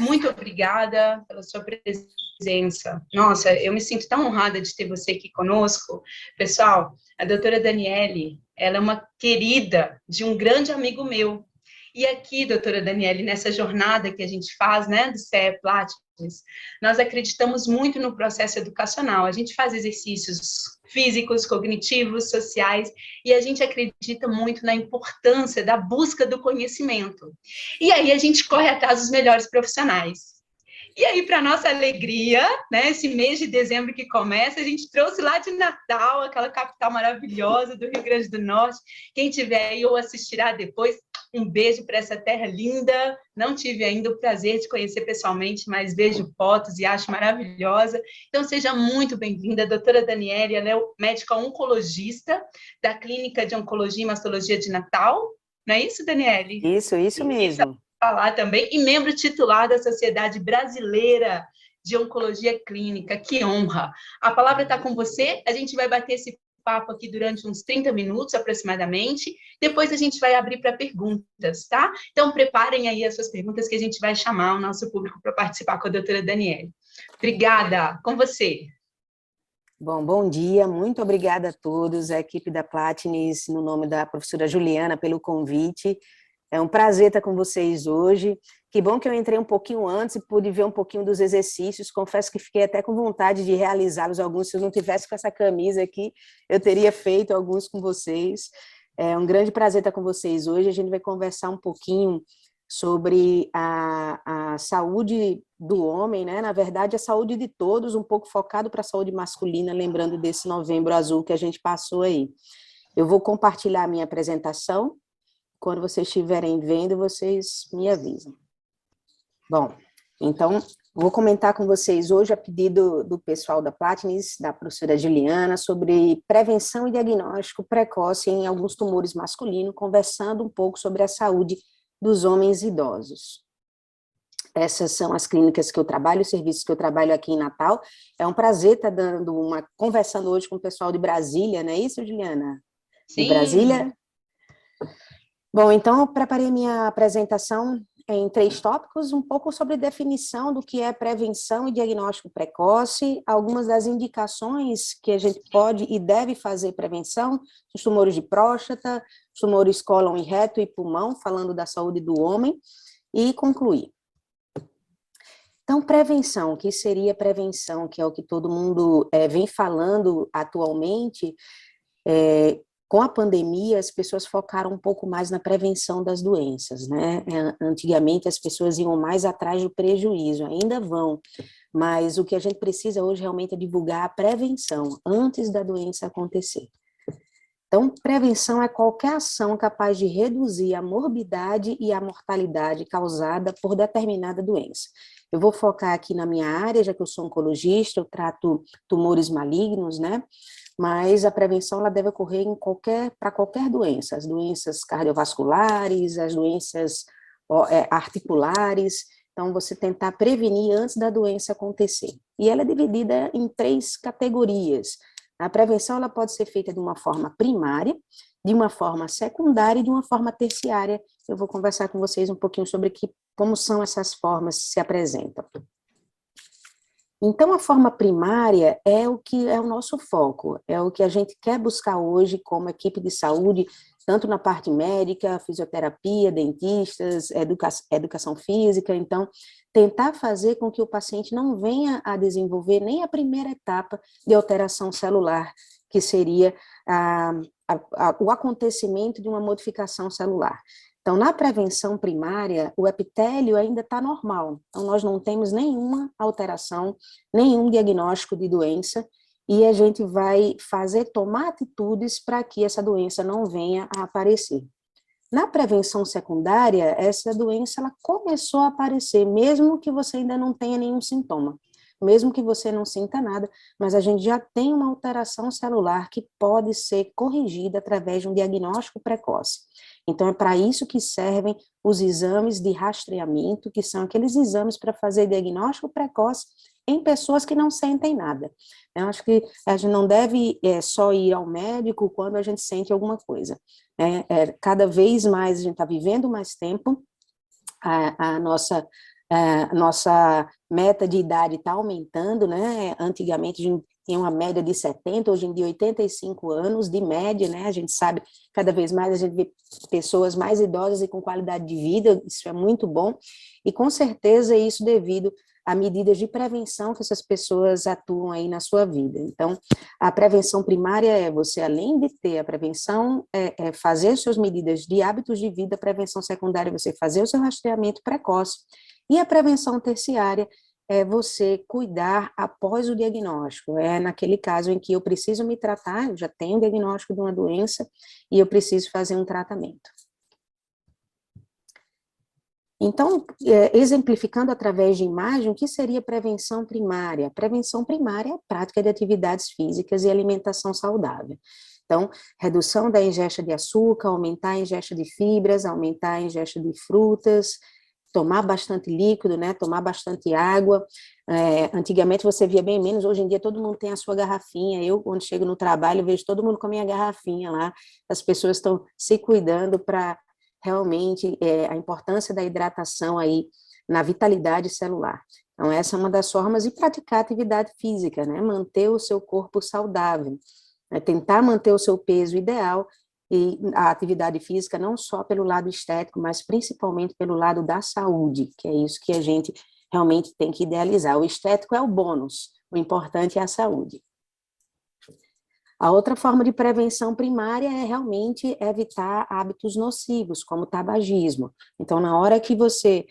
muito obrigada pela sua presença. Nossa, eu me sinto tão honrada de ter você aqui conosco. Pessoal, a doutora Daniele, ela é uma querida de um grande amigo meu. E aqui, doutora Daniele, nessa jornada que a gente faz, né, do CE Platinum, nós acreditamos muito no processo educacional. A gente faz exercícios físicos, cognitivos, sociais, e a gente acredita muito na importância da busca do conhecimento. E aí a gente corre atrás dos melhores profissionais. E aí, para nossa alegria, né, esse mês de dezembro que começa, a gente trouxe lá de Natal, aquela capital maravilhosa do Rio Grande do Norte. Quem tiver aí ou assistirá depois, um beijo para essa terra linda. Não tive ainda o prazer de conhecer pessoalmente, mas vejo fotos e acho maravilhosa. Então, seja muito bem-vinda, a doutora Daniele, ela é médica oncologista da Clínica de Oncologia e Mastologia de Natal. Não é isso, Daniele? Isso mesmo. Falar também, e membro titular da Sociedade Brasileira de Oncologia Clínica. Que honra! A palavra está com você, a gente vai bater esse papo aqui durante uns 30 minutos, aproximadamente, depois a gente vai abrir para perguntas, tá? Então, preparem aí as suas perguntas que a gente vai chamar o nosso público para participar com a doutora Daniele. Obrigada, com você. Bom dia, muito obrigada a todos, a equipe da Platnis, no nome da professora Juliana, pelo convite. É um prazer estar com vocês hoje. Que bom que eu entrei um pouquinho antes e pude ver um pouquinho dos exercícios. Confesso que fiquei até com vontade de realizá-los alguns. Se eu não tivesse com essa camisa aqui, eu teria feito alguns com vocês. É um grande prazer estar com vocês hoje. A gente vai conversar um pouquinho sobre a saúde do homem, né? Na verdade, a saúde de todos, um pouco focado para a saúde masculina, lembrando desse novembro azul que a gente passou aí. Eu vou compartilhar a minha apresentação. Quando vocês estiverem vendo, vocês me avisam. Bom, então, vou comentar com vocês hoje, a pedido do pessoal da Platnis, da professora Juliana, sobre prevenção e diagnóstico precoce em alguns tumores masculinos, conversando um pouco sobre a saúde dos homens idosos. Essas são as clínicas que eu trabalho, os serviços que eu trabalho aqui em Natal. É um prazer estar conversando hoje com o pessoal de Brasília, não é isso, Juliana? Sim. De Brasília? Bom, então eu preparei minha apresentação em 3 tópicos, um pouco sobre definição do que é prevenção e diagnóstico precoce, algumas das indicações que a gente pode e deve fazer prevenção, os tumores de próstata, os tumores cólon e reto e pulmão, falando da saúde do homem, e concluir. Então, prevenção, o que seria prevenção, que é o que todo mundo vem falando atualmente, com a pandemia, as pessoas focaram um pouco mais na prevenção das doenças, né? Antigamente, as pessoas iam mais atrás do prejuízo, ainda vão, mas o que a gente precisa hoje realmente é divulgar a prevenção, antes da doença acontecer. Então, prevenção é qualquer ação capaz de reduzir a morbidade e a mortalidade causada por determinada doença. Eu vou focar aqui na minha área, já que eu sou oncologista, eu trato tumores malignos, né? Mas a prevenção ela deve ocorrer para qualquer doença, as doenças cardiovasculares, as doenças articulares, então você tentar prevenir antes da doença acontecer. E ela é dividida em 3 categorias. A prevenção ela pode ser feita de uma forma primária, de uma forma secundária e de uma forma terciária. Eu vou conversar com vocês um pouquinho sobre como são essas formas que se apresentam. Então, a forma primária é o que é o nosso foco, é o que a gente quer buscar hoje como equipe de saúde, tanto na parte médica, fisioterapia, dentistas, educação física, então, tentar fazer com que o paciente não venha a desenvolver nem a primeira etapa de alteração celular, que seria o acontecimento de uma modificação celular. Então, na prevenção primária, o epitélio ainda está normal, então nós não temos nenhuma alteração, nenhum diagnóstico de doença, e a gente vai tomar atitudes para que essa doença não venha a aparecer. Na prevenção secundária, essa doença ela começou a aparecer, mesmo que você ainda não tenha nenhum sintoma, mesmo que você não sinta nada, mas a gente já tem uma alteração celular que pode ser corrigida através de um diagnóstico precoce. Então, é para isso que servem os exames de rastreamento, que são aqueles exames para fazer diagnóstico precoce em pessoas que não sentem nada. Eu acho que a gente não deve só ir ao médico quando a gente sente alguma coisa. Cada vez mais a gente está vivendo mais tempo, a nossa Nossa meta de idade está aumentando, né? Antigamente a gente tinha uma média de 70, hoje em dia 85 anos de média, né? A gente sabe, cada vez mais a gente vê pessoas mais idosas e com qualidade de vida, isso é muito bom, e com certeza isso devido a medidas de prevenção que essas pessoas atuam aí na sua vida. Então, a prevenção primária é você, além de ter a prevenção, fazer suas medidas de hábitos de vida, a prevenção secundária é você fazer o seu rastreamento precoce, e a prevenção terciária é você cuidar após o diagnóstico, é naquele caso em que eu preciso me tratar, eu já tenho o diagnóstico de uma doença, e eu preciso fazer um tratamento. Então, exemplificando através de imagem, o que seria prevenção primária? Prevenção primária é a prática de atividades físicas e alimentação saudável. Então, redução da ingesta de açúcar, aumentar a ingesta de fibras, aumentar a ingesta de frutas, tomar bastante líquido, né, tomar bastante água. Antigamente você via bem menos, hoje em dia todo mundo tem a sua garrafinha. Eu, quando chego no trabalho, vejo todo mundo com a minha garrafinha lá. As pessoas estão se cuidando para realmente a importância da hidratação aí na vitalidade celular. Então, essa é uma das formas de praticar atividade física, né? Manter o seu corpo saudável, né? Tentar manter o seu peso ideal e a atividade física não só pelo lado estético, mas principalmente pelo lado da saúde, que é isso que a gente realmente tem que idealizar. O estético é o bônus, o importante é a saúde. A outra forma de prevenção primária é realmente evitar hábitos nocivos, como o tabagismo. Então, na hora que você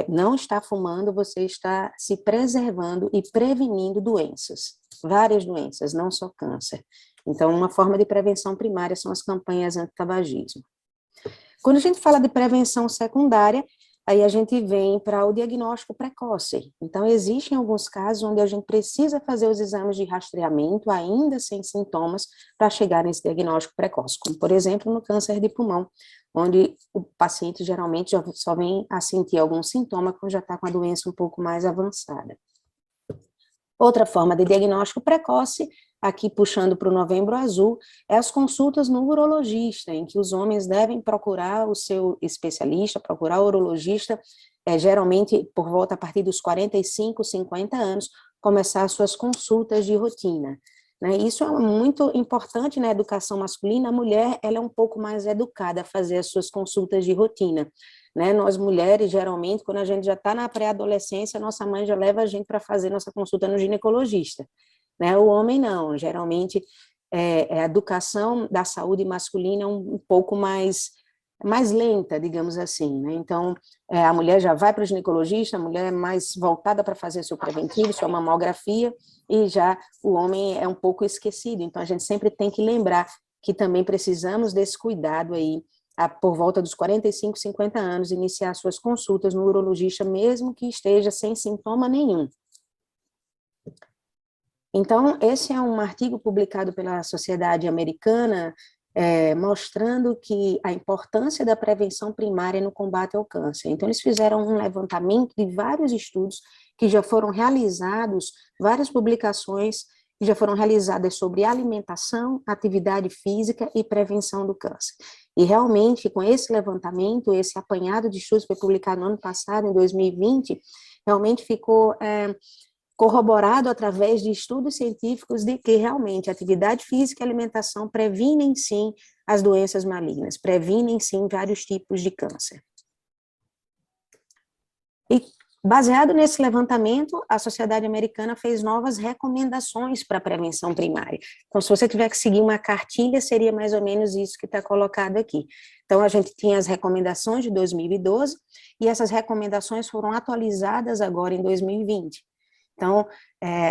não está fumando, você está se preservando e prevenindo doenças, várias doenças, não só câncer. Então, uma forma de prevenção primária são as campanhas anti-tabagismo. Quando a gente fala de prevenção secundária, aí a gente vem para o diagnóstico precoce. Então, existem alguns casos onde a gente precisa fazer os exames de rastreamento, ainda sem sintomas, para chegar nesse diagnóstico precoce, como, por exemplo, no câncer de pulmão, onde o paciente geralmente já só vem a sentir algum sintoma quando já está com a doença um pouco mais avançada. Outra forma de diagnóstico precoce, aqui puxando para o Novembro Azul, é as consultas no urologista, em que os homens devem procurar o seu especialista, procurar o urologista, geralmente por volta a partir dos 45, 50 anos, começar as suas consultas de rotina. Né? Isso é muito importante na educação masculina, a mulher ela é um pouco mais educada a fazer as suas consultas de rotina. Né? Nós mulheres, geralmente, quando a gente já está na pré-adolescência, nossa mãe já leva a gente para fazer nossa consulta no ginecologista. Né? O homem não, geralmente a educação da saúde masculina é um pouco mais lenta, digamos assim. Né? Então, a mulher já vai para o ginecologista, a mulher é mais voltada para fazer seu preventivo, sua mamografia, e já o homem é um pouco esquecido. Então, a gente sempre tem que lembrar que também precisamos desse cuidado aí, por volta dos 45, 50 anos, iniciar suas consultas no urologista, mesmo que esteja sem sintoma nenhum. Então, esse é um artigo publicado pela Sociedade Americana, mostrando que a importância da prevenção primária no combate ao câncer. Então, eles fizeram um levantamento de vários estudos que já foram realizados, várias publicações que já foram realizadas sobre alimentação, atividade física e prevenção do câncer. E realmente, com esse levantamento, esse apanhado de estudos foi publicado no ano passado, em 2020, realmente ficou corroborado através de estudos científicos de que realmente atividade física e alimentação previnem sim as doenças malignas, previnem sim vários tipos de câncer. E baseado nesse levantamento, a Sociedade Americana fez novas recomendações para a prevenção primária. Então, se você tiver que seguir uma cartilha, seria mais ou menos isso que está colocado aqui. Então, a gente tinha as recomendações de 2012, e essas recomendações foram atualizadas agora em 2020. Então,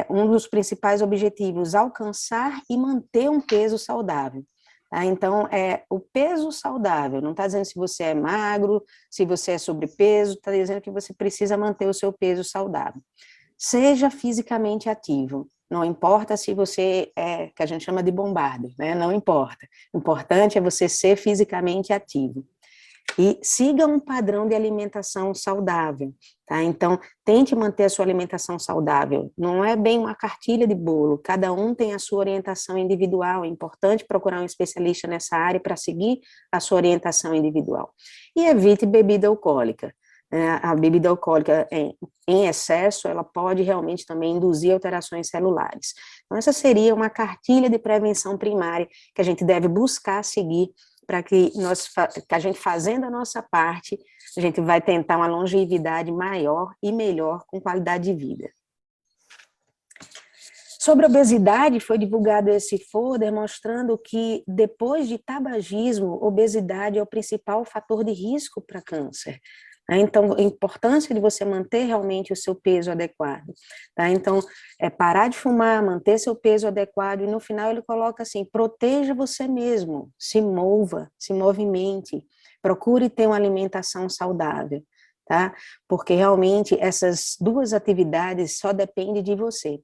um dos principais objetivos, alcançar e manter um peso saudável. Tá? Então, o peso saudável, não está dizendo se você é magro, se você é sobrepeso, está dizendo que você precisa manter o seu peso saudável. Seja fisicamente ativo, não importa se você que a gente chama de bombardo, né? Não importa. O importante é você ser fisicamente ativo. E siga um padrão de alimentação saudável, tá? Então, tente manter a sua alimentação saudável. Não é bem uma cartilha de bolo, cada um tem a sua orientação individual, é importante procurar um especialista nessa área para seguir a sua orientação individual. E evite bebida alcoólica, A bebida alcoólica em excesso, ela pode realmente também induzir alterações celulares. Então, essa seria uma cartilha de prevenção primária que a gente deve buscar seguir para que a gente fazendo a nossa parte, a gente vai tentar uma longevidade maior e melhor com qualidade de vida. Sobre a obesidade, foi divulgado esse folder mostrando que depois de tabagismo, obesidade é o principal fator de risco para câncer. Então, a importância de você manter realmente o seu peso adequado, tá? Então, parar de fumar, manter seu peso adequado, e no final ele coloca assim, proteja você mesmo, se mova, se movimente, procure ter uma alimentação saudável, tá? Porque realmente essas duas atividades só dependem de você.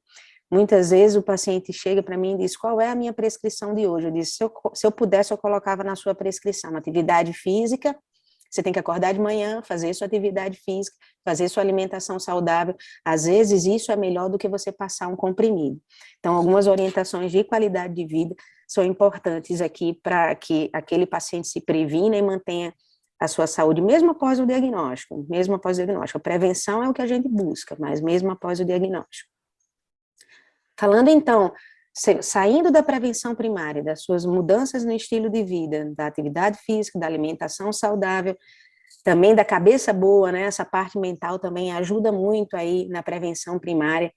Muitas vezes o paciente chega para mim e diz, qual é a minha prescrição de hoje? Eu disse, se eu pudesse, eu colocava na sua prescrição atividade física. Você tem que acordar de manhã, fazer sua atividade física, fazer sua alimentação saudável. Às vezes, isso é melhor do que você passar um comprimido. Então, algumas orientações de qualidade de vida são importantes aqui para que aquele paciente se previna e mantenha a sua saúde, mesmo após o diagnóstico. Mesmo após o diagnóstico. A prevenção é o que a gente busca, mas mesmo após o diagnóstico. Falando, então, saindo da prevenção primária, das suas mudanças no estilo de vida, da atividade física, da alimentação saudável, também da cabeça boa, né? Essa parte mental também ajuda muito aí na prevenção primária.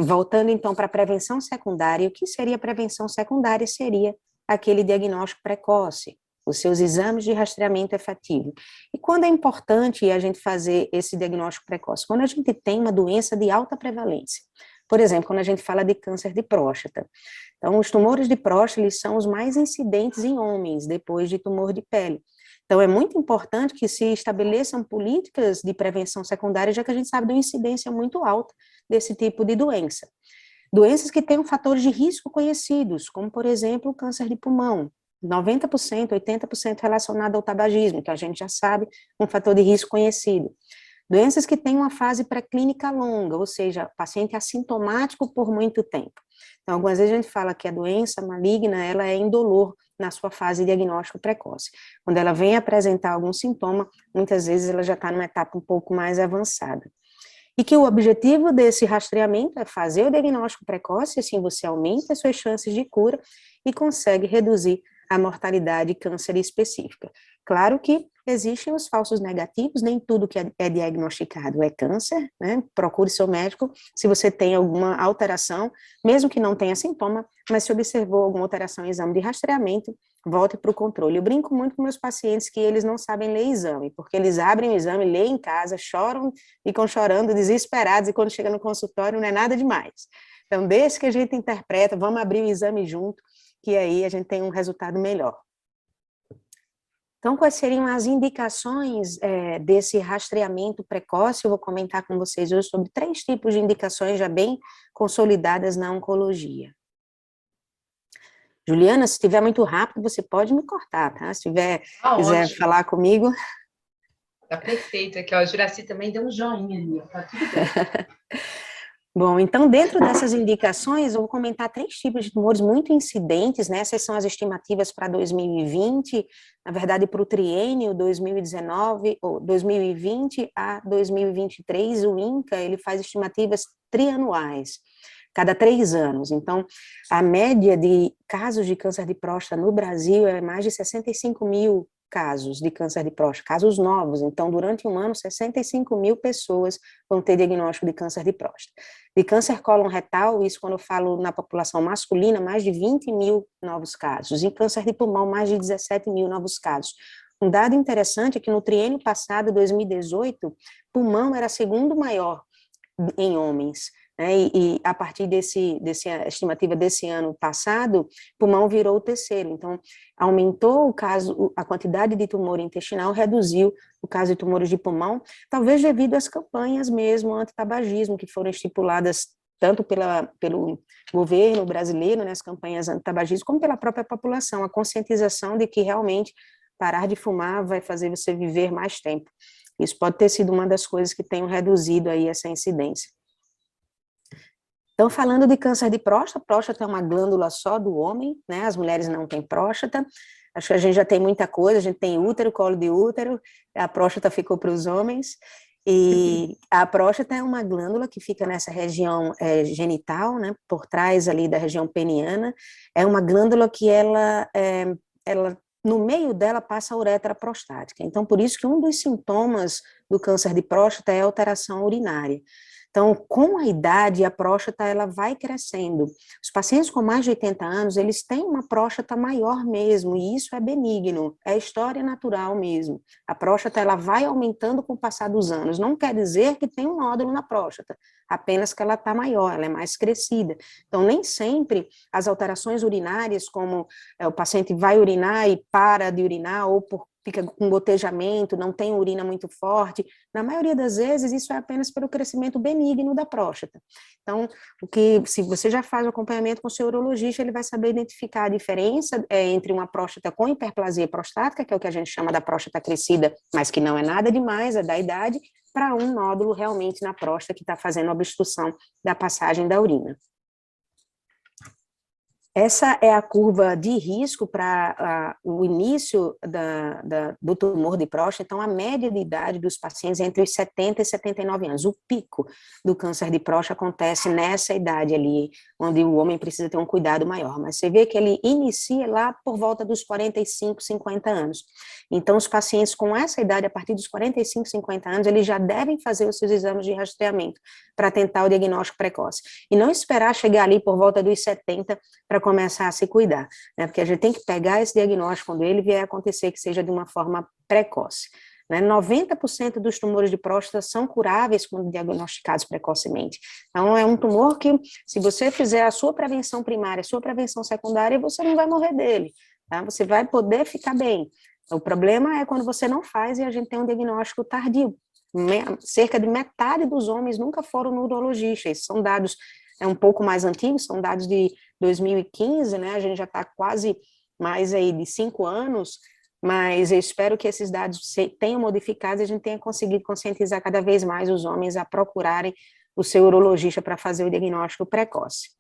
Voltando então para a prevenção secundária, o que seria prevenção secundária? Seria aquele diagnóstico precoce, os seus exames de rastreamento efetivo. E quando é importante a gente fazer esse diagnóstico precoce? Quando a gente tem uma doença de alta prevalência. Por exemplo, quando a gente fala de câncer de próstata. Então, os tumores de próstata, eles são os mais incidentes em homens, depois de tumor de pele. Então, é muito importante que se estabeleçam políticas de prevenção secundária, já que a gente sabe de uma incidência muito alta desse tipo de doença. Doenças que têm fatores de risco conhecidos, como, por exemplo, o câncer de pulmão, 90%, 80% relacionado ao tabagismo, que a gente já sabe, um fator de risco conhecido. Doenças que têm uma fase pré-clínica longa, ou seja, paciente assintomático por muito tempo. Então, algumas vezes a gente fala que a doença maligna, ela é indolor na sua fase de diagnóstico precoce. Quando ela vem apresentar algum sintoma, muitas vezes ela já está numa etapa um pouco mais avançada. E que o objetivo desse rastreamento é fazer o diagnóstico precoce, assim você aumenta as suas chances de cura e consegue reduzir a mortalidade de câncer específica. Claro que existem os falsos negativos, nem tudo que é diagnosticado é câncer, né? Procure seu médico se você tem alguma alteração, mesmo que não tenha sintoma, mas se observou alguma alteração em exame de rastreamento, volte para o controle. Eu brinco muito com meus pacientes que eles não sabem ler exame, porque eles abrem o exame, leem em casa, choram, ficam chorando, desesperados, e quando chega no consultório não é nada demais. Então, desde que a gente interpreta, vamos abrir o exame junto, que aí a gente tem um resultado melhor. Então, quais seriam as indicações desse rastreamento precoce? Eu vou comentar com vocês hoje sobre 3 tipos de indicações já bem consolidadas na oncologia. Juliana, se estiver muito rápido, você pode me cortar, tá? Se quiser ótimo. falar comigo. Tá perfeito aqui, ó. O Juraci também deu um joinha ali, ó. Tá tudo bem. Bom, então, dentro dessas indicações, eu vou comentar 3 tipos de tumores muito incidentes, né? Essas são as estimativas para 2020, na verdade, para o triênio 2019, ou 2020 a 2023, o INCA, ele faz estimativas trianuais, cada 3 anos. Então, a média de casos de câncer de próstata no Brasil é mais de 65 mil casos de câncer de próstata, casos novos. Então, durante um ano, 65 mil pessoas vão ter diagnóstico de câncer de próstata. De câncer cólon retal, isso quando eu falo na população masculina, mais de 20 mil novos casos. Em câncer de pulmão, mais de 17 mil novos casos. Um dado interessante é que no triênio passado, 2018, pulmão era segundo maior em homens, né? E a partir desse estimativa desse ano passado, pulmão virou o terceiro. Então, aumentou a quantidade de tumor intestinal, reduziu o caso de tumores de pulmão, talvez devido às campanhas mesmo anti-tabagismo que foram estipuladas tanto pelo governo brasileiro, né, as campanhas anti-tabagismo, como pela própria população, a conscientização de que realmente parar de fumar vai fazer você viver mais tempo. Isso pode ter sido uma das coisas que tenham reduzido aí essa incidência. Então, falando de câncer de próstata, próstata é uma glândula só do homem, né? As mulheres não têm próstata. Acho que a gente já tem muita coisa, a gente tem útero, colo de útero, a próstata ficou para os homens, e a próstata é uma glândula que fica nessa região genital, né, por trás ali da região peniana, é uma glândula que ela no meio dela passa a uretra prostática. Então, por isso que um dos sintomas do câncer de próstata é a alteração urinária. Então, com a idade, a próstata ela vai crescendo. Os pacientes com mais de 80 anos, eles têm uma próstata maior mesmo, e isso é benigno, é história natural mesmo. A próstata ela vai aumentando com o passar dos anos. Não quer dizer que tem um nódulo na próstata, apenas que ela está maior, ela é mais crescida. Então, nem sempre as alterações urinárias, como o paciente vai urinar e para de urinar, ou fica com gotejamento, não tem urina muito forte, na maioria das vezes isso é apenas pelo crescimento benigno da próstata. Então, se você já faz o acompanhamento com o seu urologista, ele vai saber identificar a diferença entre uma próstata com hiperplasia prostática, que é o que a gente chama da próstata crescida, mas que não é nada demais, é da idade, para um nódulo realmente na próstata que está fazendo obstrução da passagem da urina. Essa é a curva de risco para o início do tumor de próstata. Então, a média de idade dos pacientes é entre os 70 e 79 anos. O pico do câncer de próstata acontece nessa idade ali, onde o homem precisa ter um cuidado maior. Mas você vê que ele inicia lá por volta dos 45, 50 anos. Então, os pacientes com essa idade, a partir dos 45, 50 anos, eles já devem fazer os seus exames de rastreamento para tentar o diagnóstico precoce. E não esperar chegar ali por volta dos 70 para começar a se cuidar, né? Porque a gente tem que pegar esse diagnóstico quando ele vier a acontecer, que seja de uma forma precoce. 90% dos tumores de próstata são curáveis quando diagnosticados precocemente. Então, é um tumor que, se você fizer a sua prevenção primária, a sua prevenção secundária, você não vai morrer dele, tá? Você vai poder ficar bem. O problema é quando você não faz e a gente tem um diagnóstico tardio. Cerca de metade dos homens nunca foram no urologista. Esses são dados um pouco mais antigos, são dados de 2015, né? A gente já está quase mais aí de 5 anos, mas eu espero que esses dados tenham modificado e a gente tenha conseguido conscientizar cada vez mais os homens a procurarem o seu urologista para fazer o diagnóstico precoce.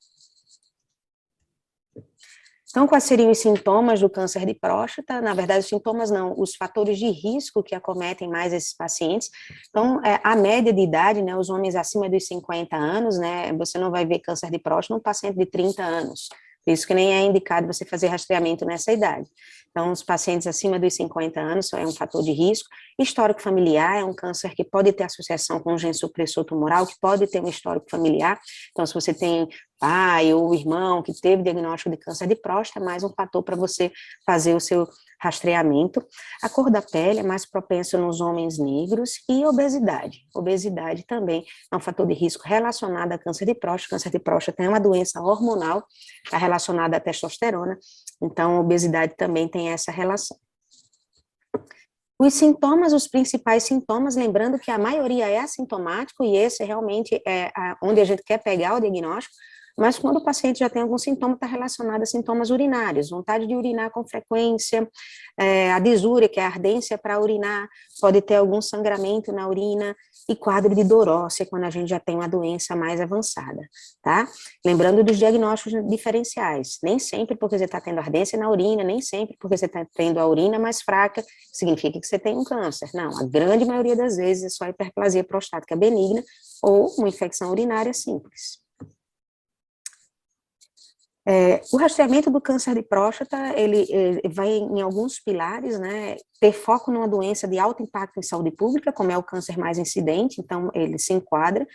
Então, quais seriam os sintomas do câncer de próstata? Na verdade, os sintomas não, os fatores de risco que acometem mais esses pacientes. Então, a média de idade, né, os homens acima dos 50 anos, né, você não vai ver câncer de próstata num paciente de 30 anos. Por isso que nem é indicado você fazer rastreamento nessa idade. Então, os pacientes acima dos 50 anos é um fator de risco. Histórico familiar é um câncer que pode ter associação com um gene supressor tumoral, que pode ter um histórico familiar. Então, se você tem pai ou irmão que teve diagnóstico de câncer de próstata, é mais um fator para você fazer o seu rastreamento. A cor da pele é mais propensa nos homens negros e obesidade. Obesidade também é um fator de risco relacionado a câncer de próstata. Câncer de próstata é uma doença hormonal, está relacionada à testosterona, então a obesidade também tem essa relação. Os sintomas, os principais sintomas, lembrando que a maioria é assintomático e esse realmente é onde a gente quer pegar o diagnóstico, mas quando o paciente já tem algum sintoma, está relacionado a sintomas urinários, vontade de urinar com frequência, a disúria, que é a ardência para urinar, pode ter algum sangramento na urina, e quadro de dor óssea, quando a gente já tem uma doença mais avançada, tá? Lembrando dos diagnósticos diferenciais, nem sempre porque você está tendo ardência na urina, nem sempre porque você está tendo a urina mais fraca, significa que você tem um câncer. Não, a grande maioria das vezes é só hiperplasia prostática benigna ou uma infecção urinária simples. O rastreamento do câncer de próstata, ele vai em alguns pilares, né, ter foco numa doença de alto impacto em saúde pública, como é o câncer mais incidente, então ele se enquadra.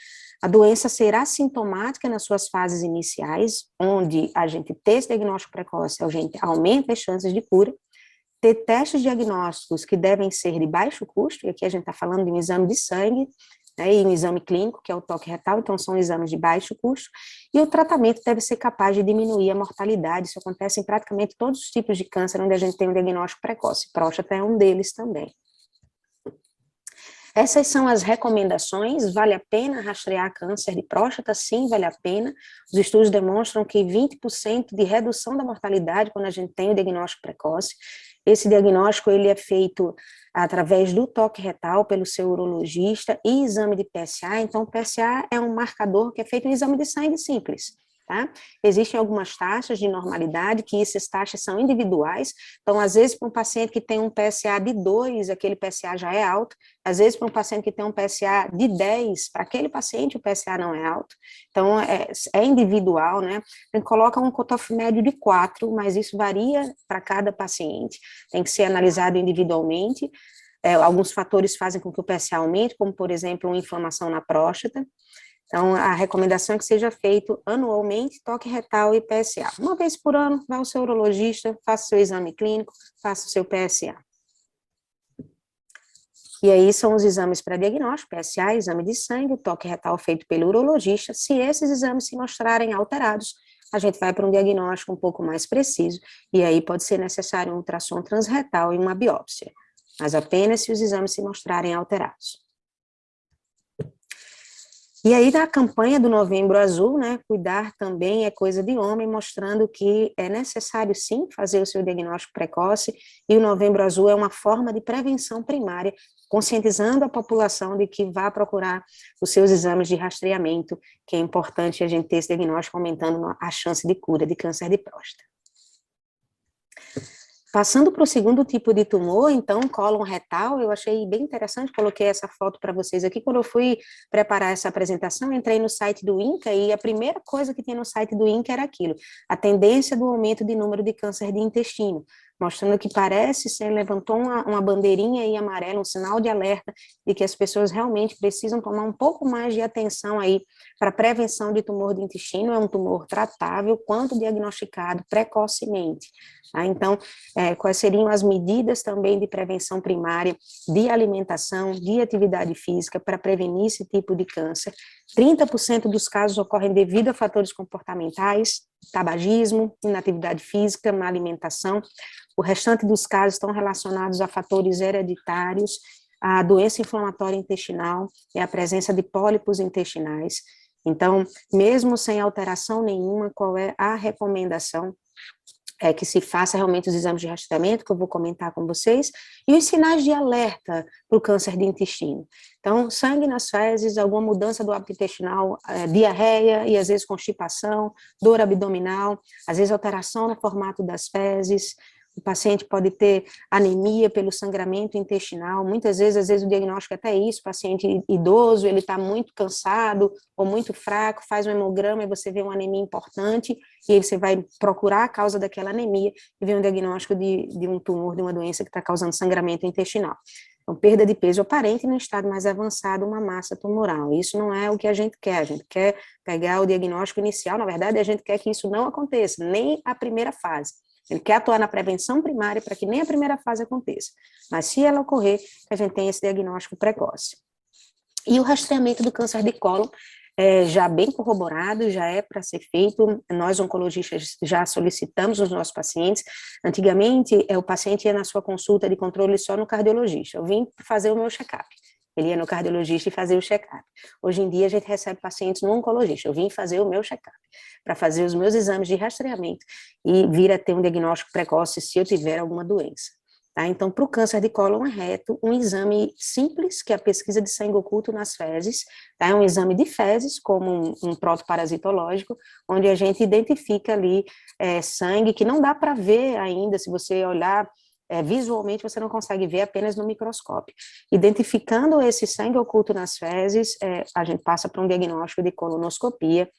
A doença será sintomática nas suas fases iniciais, onde a gente ter esse diagnóstico precoce, a gente aumenta as chances de cura. Ter testes diagnósticos que devem ser de baixo custo, e aqui a gente está falando de um exame de sangue, né, e um exame clínico, que é o toque retal, então são exames de baixo custo, e o tratamento deve ser capaz de diminuir a mortalidade. Isso acontece em praticamente todos os tipos de câncer onde a gente tem um diagnóstico precoce, próstata é um deles também. Essas são as recomendações. Vale a pena rastrear câncer de próstata? Sim, vale a pena. Os estudos demonstram que 20% de redução da mortalidade quando a gente tem o diagnóstico precoce. Esse diagnóstico ele é feito através do toque retal pelo seu urologista e exame de PSA. Então, o PSA é um marcador que é feito um exame de sangue simples. tá? Existem algumas taxas de normalidade, que essas taxas são individuais, então, às vezes, para um paciente que tem um PSA de 2, aquele PSA já é alto, às vezes, para um paciente que tem um PSA de 10, para aquele paciente o PSA não é alto, então, é individual, né? A gente coloca um cutoff médio de 4, mas isso varia para cada paciente, tem que ser analisado individualmente. Alguns fatores fazem com que o PSA aumente, como, por exemplo, uma inflamação na próstata. Então, a recomendação é que seja feito anualmente toque retal e PSA. Uma vez por ano, vá ao seu urologista, faça o seu exame clínico, faça o seu PSA. E aí são os exames para diagnóstico, PSA, exame de sangue, toque retal feito pelo urologista. Se esses exames se mostrarem alterados, a gente vai para um diagnóstico um pouco mais preciso, e aí pode ser necessário um ultrassom transretal e uma biópsia, mas apenas se os exames se mostrarem alterados. E aí, na campanha do Novembro Azul, né, cuidar também é coisa de homem, mostrando que é necessário, sim, fazer o seu diagnóstico precoce, e o Novembro Azul é uma forma de prevenção primária, conscientizando a população de que vá procurar os seus exames de rastreamento, que é importante a gente ter esse diagnóstico, aumentando a chance de cura de câncer de próstata. Passando para o segundo tipo de tumor, então, cólon retal, eu achei bem interessante, coloquei essa foto para vocês aqui. Quando eu fui preparar essa apresentação, entrei no site do INCA, e a primeira coisa que tinha no site do INCA era aquilo, a tendência do aumento de número de câncer de intestino, mostrando que parece ser, levantou uma bandeirinha aí amarela, um sinal de alerta, de que as pessoas realmente precisam tomar um pouco mais de atenção aí para a prevenção de tumor de intestino. É um tumor tratável quando diagnosticado precocemente. Tá? Então, quais seriam as medidas também de prevenção primária, de alimentação, de atividade física, para prevenir esse tipo de câncer? 30% dos casos ocorrem devido a fatores comportamentais, tabagismo, inatividade física, má alimentação. O restante dos casos estão relacionados a fatores hereditários, a doença inflamatória intestinal e a presença de pólipos intestinais. Então, mesmo sem alteração nenhuma, qual é a recomendação? É que se faça realmente os exames de rastreamento, que eu vou comentar com vocês, e os sinais de alerta para o câncer de intestino. Então, sangue nas fezes, alguma mudança do hábito intestinal, diarreia e às vezes constipação, dor abdominal, às vezes alteração no formato das fezes. O paciente pode ter anemia pelo sangramento intestinal, muitas vezes, às vezes o diagnóstico é até isso, o paciente idoso, ele está muito cansado ou muito fraco, faz um hemograma e você vê uma anemia importante, e aí você vai procurar a causa daquela anemia e vê um diagnóstico de um tumor, de uma doença que está causando sangramento intestinal. Então, perda de peso aparente no estado mais avançado, uma massa tumoral. Isso não é o que a gente quer pegar o diagnóstico inicial, na verdade, a gente quer que isso não aconteça, nem a primeira fase. Ele quer atuar na prevenção primária para que nem a primeira fase aconteça. Mas se ela ocorrer, que a gente tenha esse diagnóstico precoce. E o rastreamento do câncer de cólon, já bem corroborado, já é para ser feito. Nós, oncologistas, já solicitamos nos nossos pacientes. Antigamente, o paciente ia na sua consulta de controle só no cardiologista. Eu vim fazer o meu check-up. Ele ia no cardiologista e fazia o check-up. Hoje em dia, a gente recebe pacientes no oncologista. Eu vim fazer o meu check-up, para fazer os meus exames de rastreamento e vir a ter um diagnóstico precoce se eu tiver alguma doença. Tá? Então, para o câncer de cólon reto, um exame simples, que é a pesquisa de sangue oculto nas fezes, tá? É um exame de fezes, como um protoparasitológico, onde a gente identifica ali sangue, que não dá para ver ainda, se você olhar visualmente, você não consegue ver apenas no microscópio. Identificando esse sangue oculto nas fezes, a gente passa para um diagnóstico de colonoscopia,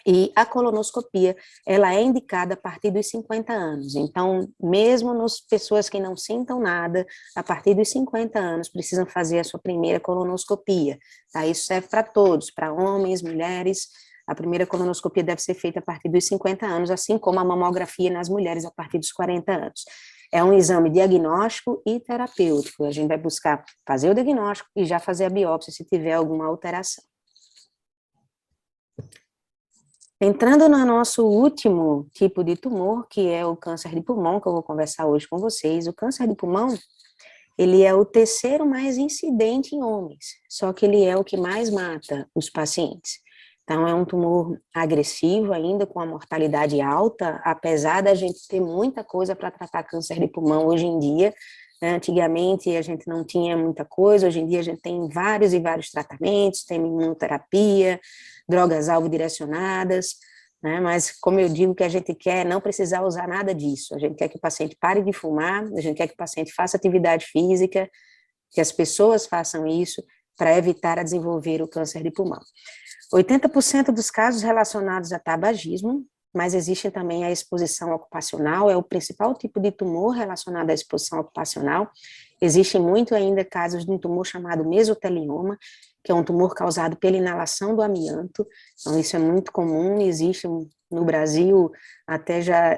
e a colonoscopia, ela é indicada a partir dos 50 anos. Então, mesmo nas pessoas que não sintam nada, a partir dos 50 anos, precisam fazer a sua primeira colonoscopia. Tá? Isso serve para todos, para homens, mulheres. A primeira colonoscopia deve ser feita a partir dos 50 anos, assim como a mamografia nas mulheres a partir dos 40 anos. É um exame diagnóstico e terapêutico. A gente vai buscar fazer o diagnóstico e já fazer a biópsia se tiver alguma alteração. Entrando no nosso último tipo de tumor, que é o câncer de pulmão, que eu vou conversar hoje com vocês. O câncer de pulmão, ele é o terceiro mais incidente em homens, só que ele é o que mais mata os pacientes. Então, é um tumor agressivo ainda, com a mortalidade alta, apesar da gente ter muita coisa para tratar câncer de pulmão hoje em dia. Antigamente a gente não tinha muita coisa, hoje em dia a gente tem vários e vários tratamentos, tem imunoterapia, drogas alvo direcionadas, né? Mas, como eu digo, o que a gente quer é não precisar usar nada disso. A gente quer que o paciente pare de fumar, a gente quer que o paciente faça atividade física, que as pessoas façam isso para evitar a desenvolver o câncer de pulmão. 80% dos casos relacionados a tabagismo, mas existe também a exposição ocupacional, é o principal tipo de tumor relacionado à exposição ocupacional. Existem muito ainda casos de um tumor chamado mesotelioma, que é um tumor causado pela inalação do amianto. Então, isso é muito comum, existe no Brasil, até já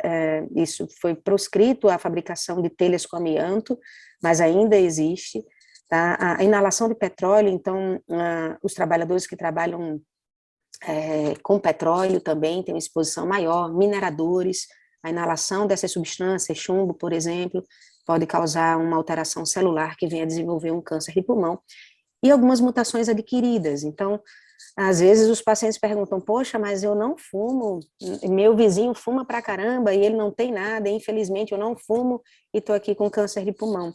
isso foi proscrito a fabricação de telhas com amianto, mas ainda existe. Tá? A inalação de petróleo, então, os trabalhadores que trabalham com petróleo também tem uma exposição maior, mineradores, a inalação dessas substâncias, chumbo, por exemplo, pode causar uma alteração celular que venha a desenvolver um câncer de pulmão, e algumas mutações adquiridas. Então, às vezes os pacientes perguntam, poxa, mas eu não fumo, meu vizinho fuma pra caramba e ele não tem nada, infelizmente eu não fumo e estou aqui com câncer de pulmão.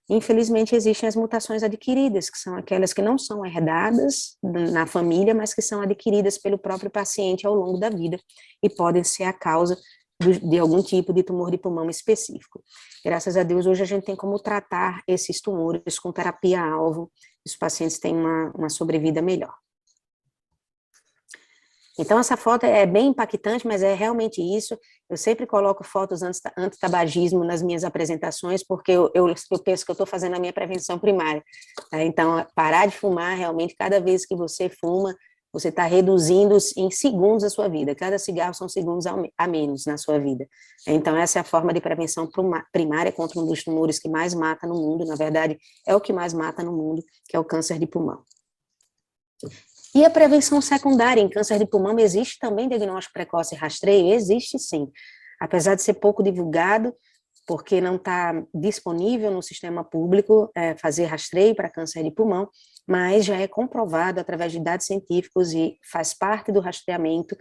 Infelizmente, existem as mutações adquiridas, que são aquelas que não são herdadas na família, mas que são adquiridas pelo próprio paciente ao longo da vida e podem ser a causa de algum tipo de tumor de pulmão específico. Graças a Deus, hoje a gente tem como tratar esses tumores com terapia-alvo, e os pacientes têm uma sobrevida melhor. Então, essa foto é bem impactante, mas é realmente isso. Eu sempre coloco fotos anti-tabagismo nas minhas apresentações, porque eu penso que eu estou fazendo a minha prevenção primária. Tá? Então, parar de fumar, realmente, cada vez que você fuma, você está reduzindo em segundos a sua vida. Cada cigarro são segundos a menos na sua vida. Então, essa é a forma de prevenção primária contra um dos tumores que mais mata no mundo. Na verdade, é o que mais mata no mundo, que é o câncer de pulmão. E a prevenção secundária em câncer de pulmão, existe também diagnóstico precoce e rastreio? Existe sim, apesar de ser pouco divulgado, porque não está disponível no sistema público fazer rastreio para câncer de pulmão, mas já é comprovado através de dados científicos e faz parte do rastreamento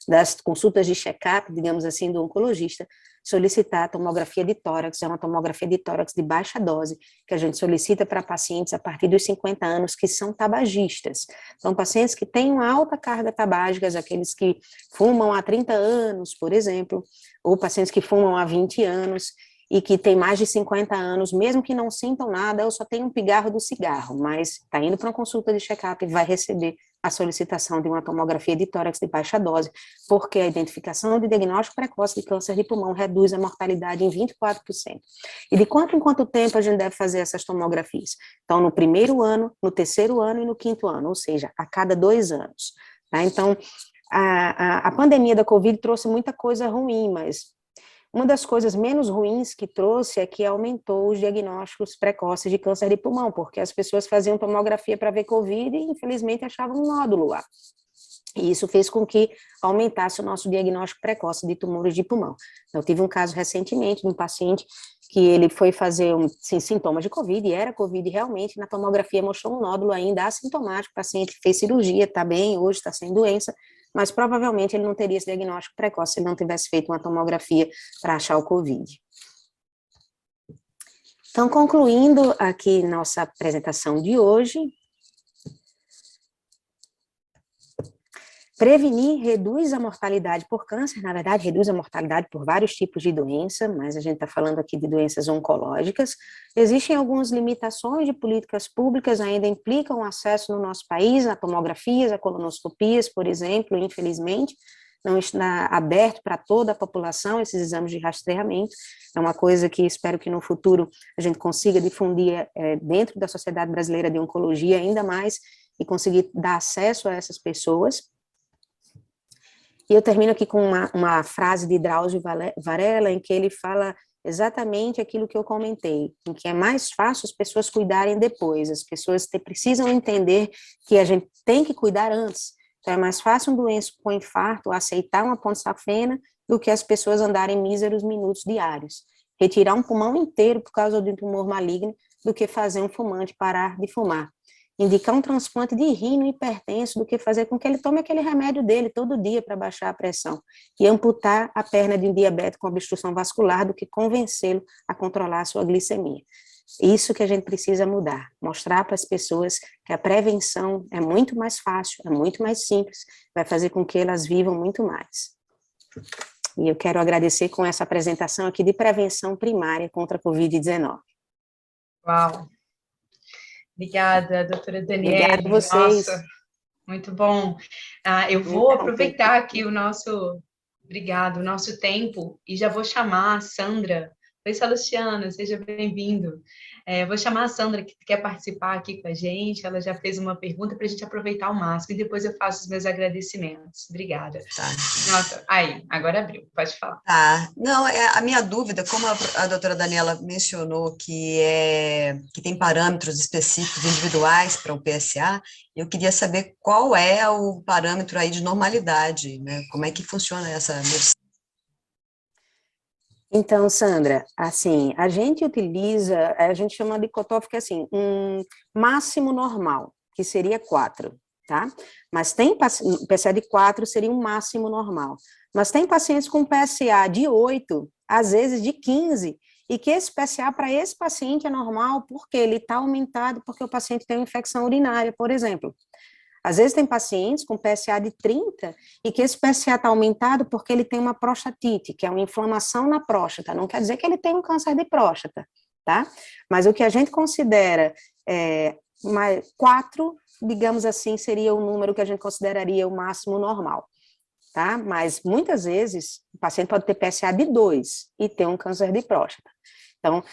das consultas de check-up, digamos assim, do oncologista, solicitar a tomografia de tórax, é uma tomografia de tórax de baixa dose, que a gente solicita para pacientes a partir dos 50 anos que são tabagistas. Então, pacientes que têm uma alta carga tabágica, aqueles que fumam há 30 anos, por exemplo, ou pacientes que fumam há 20 anos, e que têm mais de 50 anos, mesmo que não sintam nada, eu só tenho um pigarro do cigarro, mas está indo para uma consulta de check-up e vai receber a solicitação de uma tomografia de tórax de baixa dose, porque a identificação de diagnóstico precoce de câncer de pulmão reduz a mortalidade em 24%. E de quanto em quanto tempo a gente deve fazer essas tomografias? Então, no primeiro ano, no terceiro ano e no quinto ano, ou seja, a cada 2 anos. Tá? Então, a pandemia da Covid trouxe muita coisa ruim, mas uma das coisas menos ruins que trouxe é que aumentou os diagnósticos precoces de câncer de pulmão, porque as pessoas faziam tomografia para ver Covid e, infelizmente, achavam um nódulo lá. E isso fez com que aumentasse o nosso diagnóstico precoce de tumores de pulmão. Eu tive um caso recentemente de um paciente que ele foi fazer sintomas de Covid, e era Covid realmente, na tomografia mostrou um nódulo ainda assintomático, o paciente fez cirurgia, está bem, hoje está sem doença, mas provavelmente ele não teria esse diagnóstico precoce se ele não tivesse feito uma tomografia para achar o Covid. Então, concluindo aqui nossa apresentação de hoje, prevenir reduz a mortalidade por câncer, na verdade, reduz a mortalidade por vários tipos de doença, mas a gente está falando aqui de doenças oncológicas. Existem algumas limitações de políticas públicas, ainda implicam o acesso no nosso país a tomografias, a colonoscopias, por exemplo, infelizmente, não está aberto para toda a população esses exames de rastreamento. É uma coisa que espero que no futuro a gente consiga difundir dentro da Sociedade Brasileira de Oncologia ainda mais e conseguir dar acesso a essas pessoas. E eu termino aqui com uma frase de Drauzio Varela, em que ele fala exatamente aquilo que eu comentei, em que é mais fácil as pessoas cuidarem depois, as pessoas precisam entender que a gente tem que cuidar antes. Então, é mais fácil um doente com infarto aceitar uma ponte-safena do que as pessoas andarem míseros minutos diários. Retirar um pulmão inteiro por causa de um tumor maligno do que fazer um fumante parar de fumar. Indicar um transplante de rim no hipertenso do que fazer com que ele tome aquele remédio dele todo dia para baixar a pressão. E amputar a perna de um diabético com obstrução vascular do que convencê-lo a controlar a sua glicemia. Isso que a gente precisa mudar, mostrar para as pessoas que a prevenção é muito mais fácil, é muito mais simples, vai fazer com que elas vivam muito mais. E eu quero agradecer com essa apresentação aqui de prevenção primária contra a Covid-19. Uau! Obrigada, doutora Obrigada a Daniele. vocês. Nossa, muito bom. Eu vou Então, aproveitar aqui obrigado, o nosso tempo, e já vou chamar a Sandra. Oi, Salustiana, seja bem-vindo. Vou chamar a Sandra, que quer participar aqui com a gente. Ela já fez uma pergunta para a gente aproveitar ao máximo, e depois eu faço os meus agradecimentos. Obrigada. Tá. Nossa, aí, agora abriu, pode falar. Tá. Não, a minha dúvida, como a doutora Daniela mencionou que tem parâmetros específicos individuais para o PSA, eu queria saber qual é o parâmetro aí de normalidade, né? Como é que funciona essa medição? Então, Sandra, assim, a gente chama de cutoff que é assim, um máximo normal, que seria 4, tá? Mas tem PSA de 4 seria um máximo normal. Mas tem pacientes com PSA de 8, às vezes de 15, e que esse PSA para esse paciente é normal porque ele está aumentado porque o paciente tem uma infecção urinária, por exemplo. Às vezes tem pacientes com PSA de 30 e que esse PSA está aumentado porque ele tem uma prostatite, que é uma inflamação na próstata. Não quer dizer que ele tem um câncer de próstata, tá? Mas o que a gente considera 4, digamos assim, seria o número que a gente consideraria o máximo normal, tá? Mas muitas vezes o paciente pode ter PSA de 2 e ter um câncer de próstata. Então,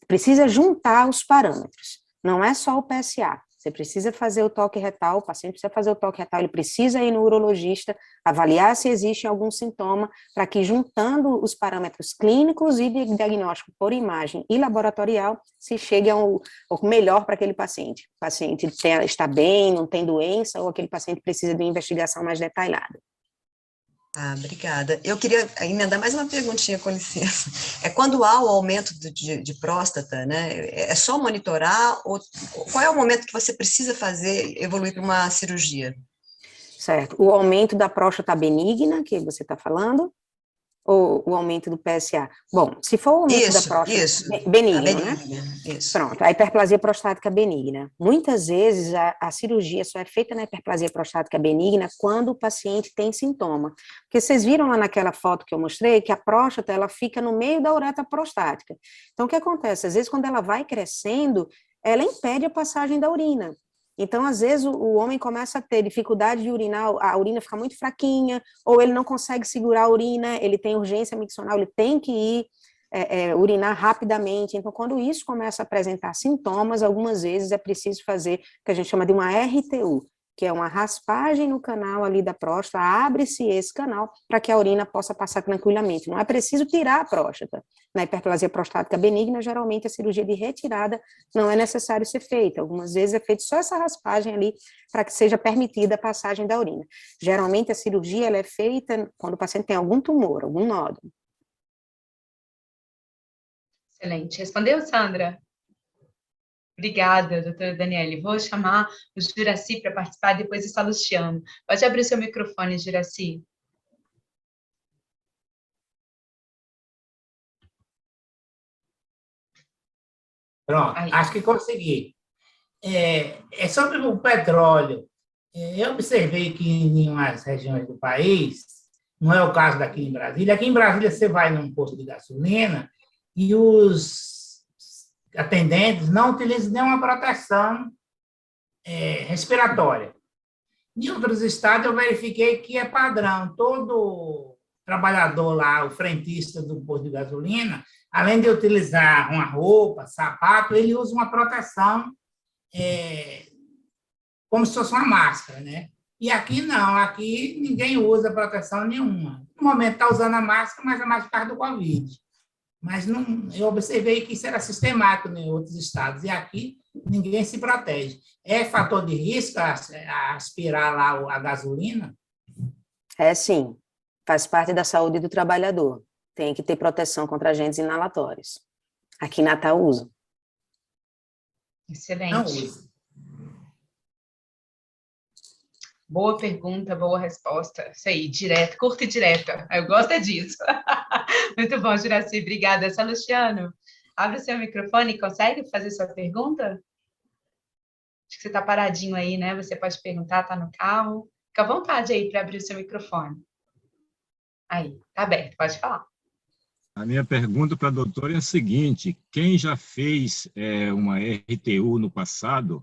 precisa juntar os parâmetros. Não é só o PSA. Você precisa fazer o toque retal, o paciente precisa fazer o toque retal, ele precisa ir no urologista, avaliar se existe algum sintoma, para que juntando os parâmetros clínicos e de diagnóstico por imagem e laboratorial, se chegue ao melhor para aquele paciente. O paciente está bem, não tem doença, ou aquele paciente precisa de uma investigação mais detalhada. Obrigada. Eu queria emendar mais uma perguntinha, com licença. Quando há o aumento de próstata, né? É só monitorar, ou qual é o momento que você precisa evoluir para uma cirurgia? Certo. O aumento da próstata benigna, que você está falando, ou o aumento do PSA? Bom, se for o aumento da próstata benigno, né? Isso. Pronto, a hiperplasia prostática benigna. Muitas vezes a cirurgia só é feita na hiperplasia prostática benigna quando o paciente tem sintoma. Porque vocês viram lá naquela foto que eu mostrei que a próstata, ela fica no meio da uretra prostática. Então, o que acontece? Às vezes, quando ela vai crescendo, ela impede a passagem da urina. Então, às vezes, o homem começa a ter dificuldade de urinar, a urina fica muito fraquinha, ou ele não consegue segurar a urina, ele tem urgência miccional, ele tem que ir urinar rapidamente. Então, quando isso começa a apresentar sintomas, algumas vezes é preciso fazer o que a gente chama de uma RTU, que é uma raspagem no canal ali da próstata, abre-se esse canal para que a urina possa passar tranquilamente. Não é preciso tirar a próstata. Na hiperplasia prostática benigna, geralmente a cirurgia de retirada não é necessário ser feita. Algumas vezes é feita só essa raspagem ali para que seja permitida a passagem da urina. Geralmente a cirurgia ela é feita quando o paciente tem algum tumor, algum nódulo. Excelente. Respondeu, Sandra? Obrigada, doutora Daniele. Vou chamar o Juraci para participar, depois o Salustiano. Pode abrir o seu microfone, Juraci. Pronto, Aí. acho que consegui. Sobre o petróleo. Eu observei que em umas regiões do país, não é o caso daqui em Brasília, aqui em Brasília você vai num posto de gasolina e os atendentes não utilizam nenhuma proteção respiratória. Em outros estados eu verifiquei que é padrão, todo trabalhador lá, o frentista do posto de gasolina, além de utilizar uma roupa, sapato, ele usa uma proteção como se fosse uma máscara, né? E aqui não, aqui ninguém usa proteção nenhuma. No momento está usando a máscara, mas é mais por causa do Covid. Mas não, eu observei que isso era sistemático em outros estados, e aqui ninguém se protege. É fator de risco aspirar lá a gasolina? É sim, faz parte da saúde do trabalhador. Tem que ter proteção contra agentes inalatórios. Aqui em Natal usa. Excelente. Não usa. Boa pergunta, boa resposta. Isso aí, direto, curta e direta. Eu gosto disso. Muito bom, Juraci. Obrigada. Salustiano, abre o seu microfone e consegue fazer sua pergunta? Acho que você está paradinho aí, né? Você pode perguntar, está no carro. Fica à vontade aí para abrir o seu microfone. Aí, tá aberto, pode falar. A minha pergunta para a doutora é a seguinte: quem já fez uma RTU no passado,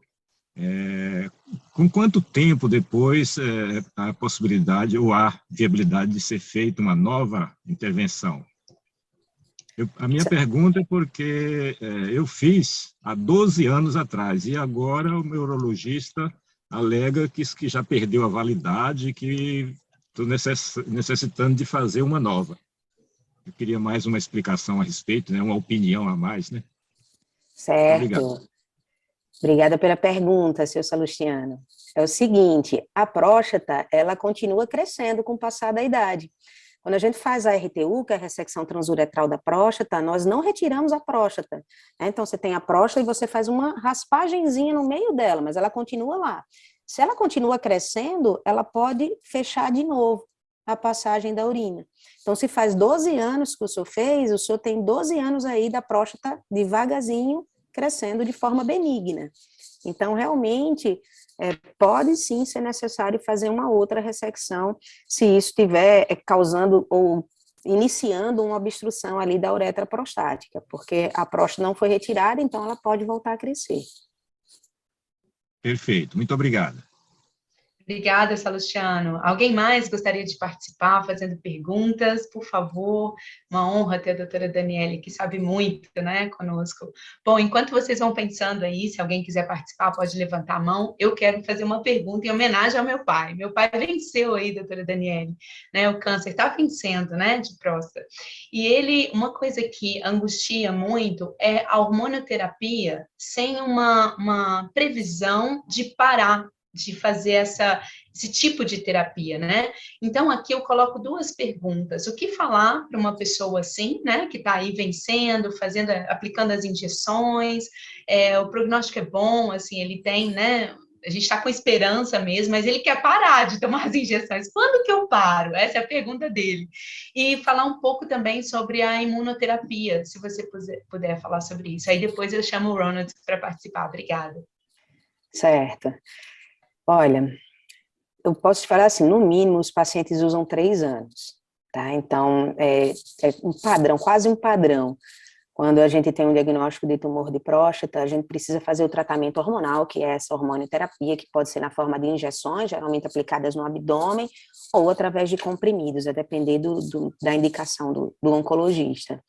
com quanto tempo depois há a possibilidade ou há viabilidade de ser feita uma nova intervenção? A minha pergunta é porque eu fiz há 12 anos atrás e agora o meu urologista alega que já perdeu a validade e que estou necessitando de fazer uma nova. Eu queria mais uma explicação a respeito, né? Uma opinião a mais, né? Certo. Obrigado. Obrigada pela pergunta, seu Salustiano. É o seguinte, a próstata, ela continua crescendo com o passar da idade. Quando a gente faz a RTU, que é a ressecção transuretral da próstata, nós não retiramos a próstata, né? Então, você tem a próstata e você faz uma raspagenzinha no meio dela, mas ela continua lá. Se ela continua crescendo, ela pode fechar de novo a passagem da urina. Então, se faz 12 anos que o senhor fez, o senhor tem 12 anos aí da próstata devagarzinho crescendo de forma benigna. Então, realmente, pode sim ser necessário fazer uma outra ressecção, se isso estiver causando ou iniciando uma obstrução ali da uretra prostática, porque a próstata não foi retirada, então ela pode voltar a crescer. Perfeito, muito obrigado. Obrigada, Salustiano. Alguém mais gostaria de participar, fazendo perguntas? Por favor, uma honra ter a doutora Daniele, que sabe muito, né, conosco. Bom, enquanto vocês vão pensando aí, se alguém quiser participar, pode levantar a mão. Eu quero fazer uma pergunta em homenagem ao meu pai. Meu pai venceu aí, doutora Daniele, né, o câncer está vencendo, né, de próstata. E ele, uma coisa que angustia muito é a hormonoterapia sem uma previsão de parar de fazer esse tipo de terapia, né? Então, aqui eu coloco duas perguntas. O que falar para uma pessoa assim, né, que está aí vencendo, aplicando as injeções, o prognóstico é bom, assim, ele tem, né, a gente está com esperança mesmo, mas ele quer parar de tomar as injeções. Quando que eu paro? Essa é a pergunta dele. E falar um pouco também sobre a imunoterapia, se você puder falar sobre isso. Aí depois eu chamo o Ronald para participar. Obrigada. Certo. Olha, eu posso te falar assim, no mínimo os pacientes usam 3 anos, tá? Então, é um padrão, quase um padrão. Quando a gente tem um diagnóstico de tumor de próstata, a gente precisa fazer o tratamento hormonal, que é essa hormonioterapia, que pode ser na forma de injeções, geralmente aplicadas no abdômen, ou através de comprimidos, a depender da indicação do oncologista.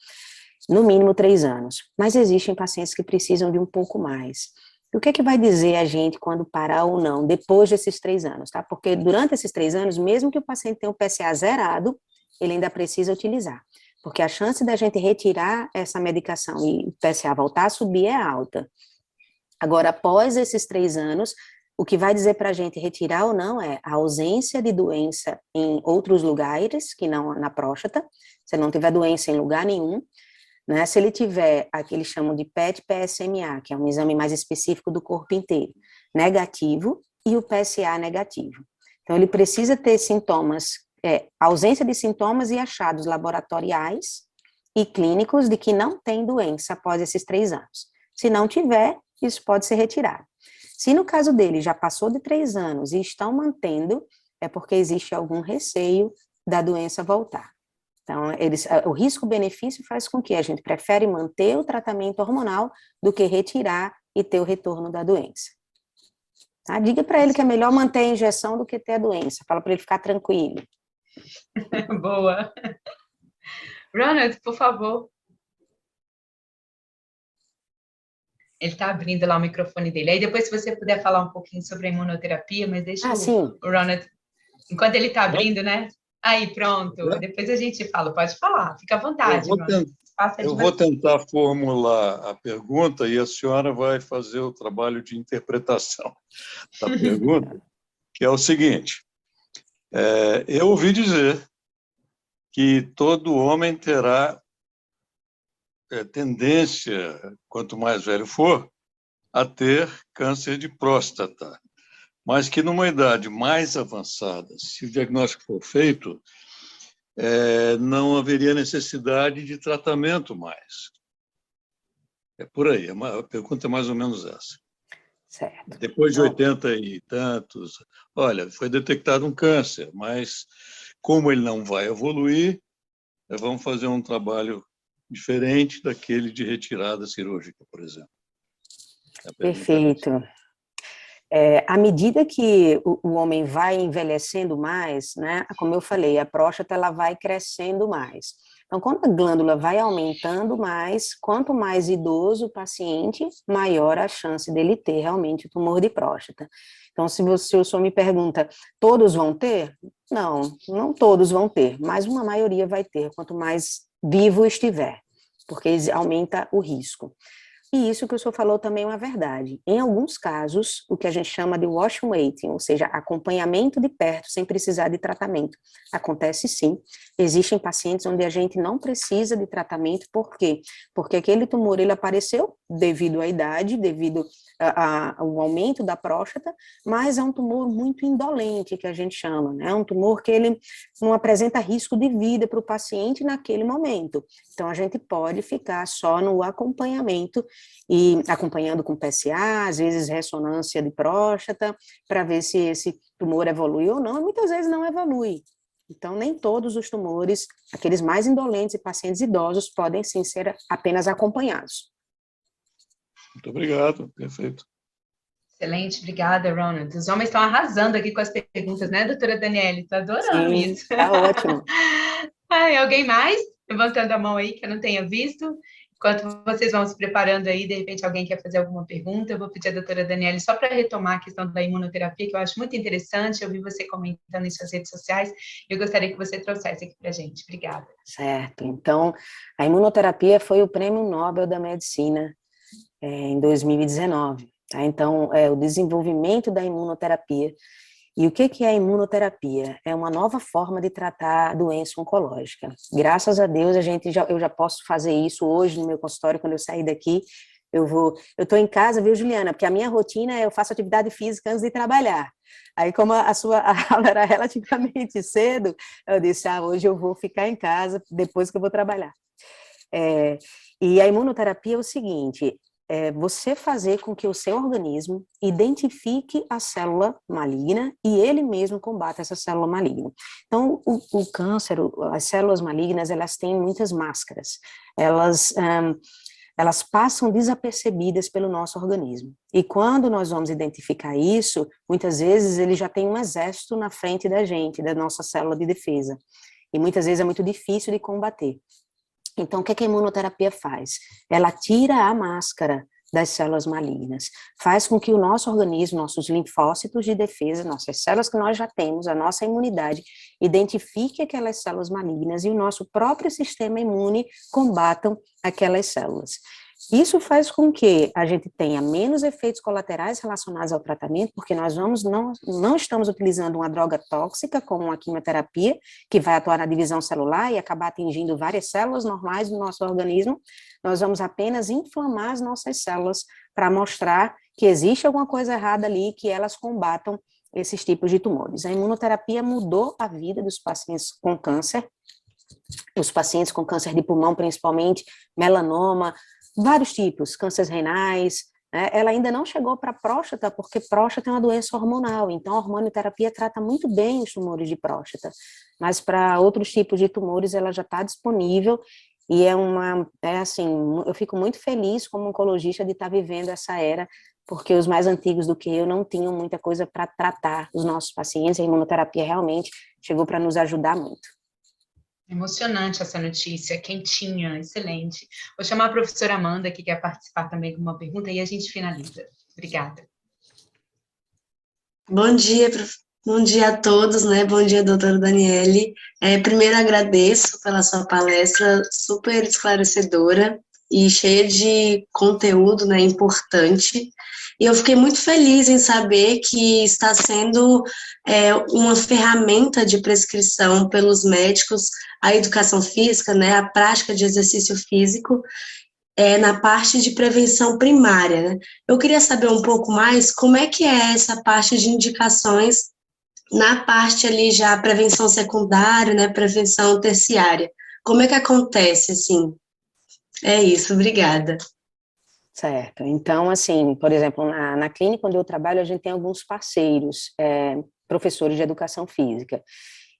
No mínimo 3 anos. Mas existem pacientes que precisam de um pouco mais. O que é que vai dizer a gente quando parar ou não, depois desses 3 anos, tá? Porque durante esses 3 anos, mesmo que o paciente tenha o PSA zerado, ele ainda precisa utilizar. Porque a chance da gente retirar essa medicação e o PSA voltar a subir é alta. Agora, após esses 3 anos, o que vai dizer para a gente retirar ou não é a ausência de doença em outros lugares, que não na próstata, se não tiver doença em lugar nenhum, né? Se ele tiver, aqui eles chamam de PET-PSMA, que é um exame mais específico do corpo inteiro, negativo, e o PSA negativo. Então, ele precisa ter sintomas, ausência de sintomas e achados laboratoriais e clínicos de que não tem doença após esses 3 anos. Se não tiver, isso pode ser retirado. Se no caso dele já passou de 3 anos e estão mantendo, é porque existe algum receio da doença voltar. Então, o risco-benefício faz com que a gente prefere manter o tratamento hormonal do que retirar e ter o retorno da doença. Tá? Diga para ele que é melhor manter a injeção do que ter a doença. Fala para ele ficar tranquilo. Boa. Ronald, por favor. Ele está abrindo lá o microfone dele. Aí depois, se você puder falar um pouquinho sobre a imunoterapia, mas deixa o Ronald, enquanto ele está abrindo, né? Aí, pronto. Depois a gente fala. Pode falar. Fica à vontade, Ronald. Eu vou tentar formular a pergunta e a senhora vai fazer o trabalho de interpretação da pergunta, que é o seguinte. Eu ouvi dizer que todo homem terá tendência, quanto mais velho for, a ter câncer de próstata, mas que numa idade mais avançada, se o diagnóstico for feito, não haveria necessidade de tratamento mais. É por aí, a pergunta é mais ou menos essa. Certo. Depois de 80 e tantos, olha, foi detectado um câncer, mas como ele não vai evoluir, vamos fazer um trabalho diferente daquele de retirada cirúrgica, por exemplo. Perfeito. À medida que o homem vai envelhecendo mais, né, como eu falei, a próstata ela vai crescendo mais. Então, quando a glândula vai aumentando mais, quanto mais idoso o paciente, maior a chance dele ter realmente o tumor de próstata. Então, se o senhor me pergunta, todos vão ter? Não, não todos vão ter, mas uma maioria vai ter, quanto mais vivo estiver, porque aumenta o risco. E isso que o senhor falou também é uma verdade. Em alguns casos, o que a gente chama de watch and waiting, ou seja, acompanhamento de perto sem precisar de tratamento. Acontece sim. Existem pacientes onde a gente não precisa de tratamento, por quê? Porque aquele tumor ele apareceu devido à idade, devido ao aumento da próstata, mas é um tumor muito indolente, que a gente chama, né? É um tumor que ele não apresenta risco de vida para o paciente naquele momento. Então, a gente pode ficar só no acompanhamento e acompanhando com PSA, às vezes ressonância de próstata, para ver se esse tumor evolui ou não, e muitas vezes não evolui. Então, nem todos os tumores, aqueles mais indolentes e pacientes idosos, podem sim ser apenas acompanhados. Muito obrigado, perfeito. Excelente, obrigada, Ronald. Os homens estão arrasando aqui com as perguntas, né, doutora Daniele? Estou adorando Sim, isso. tá ótimo. Ai, alguém mais? Levantando a mão aí que eu não tenha visto. Enquanto vocês vão se preparando aí, de repente alguém quer fazer alguma pergunta, eu vou pedir à doutora Daniele só para retomar a questão da imunoterapia, que eu acho muito interessante, eu vi você comentando em suas redes sociais, e eu gostaria que você trouxesse aqui para a gente. Obrigada. Certo, então, a imunoterapia foi o Prêmio Nobel da Medicina em 2019, tá? Então, o desenvolvimento da imunoterapia. E o que é a imunoterapia? É uma nova forma de tratar a doença oncológica. Graças a Deus, eu já posso fazer isso hoje no meu consultório, quando eu sair daqui, eu estou em casa, viu, Juliana? Porque a minha rotina é eu faço atividade física antes de trabalhar. Aí, como a sua aula era relativamente cedo, eu disse, hoje eu vou ficar em casa, depois que eu vou trabalhar. E a imunoterapia é o seguinte, você fazer com que o seu organismo identifique a célula maligna e ele mesmo combata essa célula maligna. Então, o câncer, as células malignas, elas têm muitas máscaras. Elas passam desapercebidas pelo nosso organismo. E quando nós vamos identificar isso, muitas vezes ele já tem um exército na frente da gente, da nossa célula de defesa. E muitas vezes é muito difícil de combater. Então, o que a imunoterapia faz? Ela tira a máscara das células malignas, faz com que o nosso organismo, nossos linfócitos de defesa, nossas células que nós já temos, a nossa imunidade, identifique aquelas células malignas e o nosso próprio sistema imune combatam aquelas células. Isso faz com que a gente tenha menos efeitos colaterais relacionados ao tratamento, porque nós não estamos utilizando uma droga tóxica, como a quimioterapia, que vai atuar na divisão celular e acabar atingindo várias células normais do nosso organismo. Nós vamos apenas inflamar as nossas células para mostrar que existe alguma coisa errada ali, que elas combatam esses tipos de tumores. A imunoterapia mudou a vida dos pacientes com câncer, os pacientes com câncer de pulmão, principalmente, melanoma, vários tipos, cânceres renais, né? Ela ainda não chegou para a próstata, porque próstata é uma doença hormonal, então a hormonioterapia trata muito bem os tumores de próstata, mas para outros tipos de tumores ela já está disponível, e eu fico muito feliz como oncologista de estar vivendo essa era, porque os mais antigos do que eu não tinham muita coisa para tratar os nossos pacientes, a imunoterapia realmente chegou para nos ajudar muito. Emocionante essa notícia, quentinha, excelente. Vou chamar a professora Amanda, que quer participar também com uma pergunta, e a gente finaliza. Obrigada. Bom dia a todos, né? Bom dia, doutora Daniele. Primeiro agradeço pela sua palestra, super esclarecedora e cheia de conteúdo, né, importante. E eu fiquei muito feliz em saber que está sendo uma ferramenta de prescrição pelos médicos a educação física, né, a prática de exercício físico, na parte de prevenção primária, né? Eu queria saber um pouco mais como é que é essa parte de indicações na parte ali já prevenção secundária, né, prevenção terciária. Como é que acontece, assim? É isso, obrigada. Certo, então, assim, por exemplo, na clínica onde eu trabalho, a gente tem alguns parceiros, professores de educação física,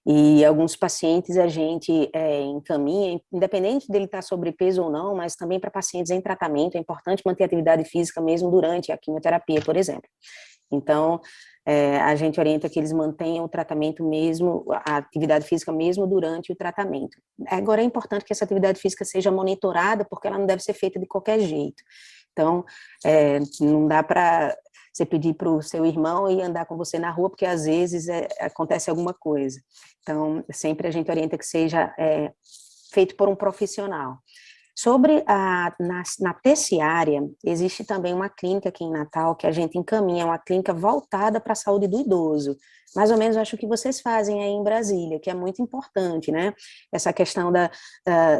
E alguns pacientes a gente encaminha, independente dele estar sobrepeso ou não, mas também para pacientes em tratamento, é importante manter atividade física mesmo durante a quimioterapia, por exemplo. Então, a gente orienta que eles mantenham o tratamento mesmo, a atividade física mesmo durante o tratamento. Agora, é importante que essa atividade física seja monitorada, porque ela não deve ser feita de qualquer jeito. Então, não dá para você pedir para o seu irmão ir andar com você na rua, porque às vezes acontece alguma coisa. Então, sempre a gente orienta que seja feito por um profissional. Sobre na terciária, existe também uma clínica aqui em Natal que a gente encaminha, uma clínica voltada para a saúde do idoso. Mais ou menos, acho que vocês fazem aí em Brasília, que é muito importante, né? Essa questão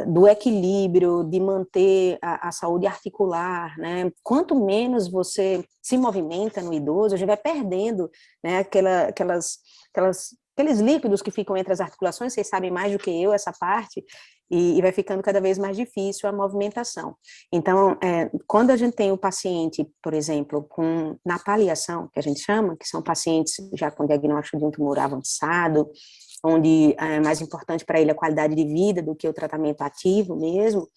do equilíbrio, de manter a saúde articular, né? Quanto menos você se movimenta no idoso, a gente vai perdendo, né, aqueles líquidos que ficam entre as articulações, vocês sabem mais do que eu essa parte, e vai ficando cada vez mais difícil a movimentação. Então, quando a gente tem o paciente, por exemplo, na paliação, que a gente chama, que são pacientes já com diagnóstico de um tumor avançado, onde é mais importante para ele a qualidade de vida do que o tratamento ativo mesmo,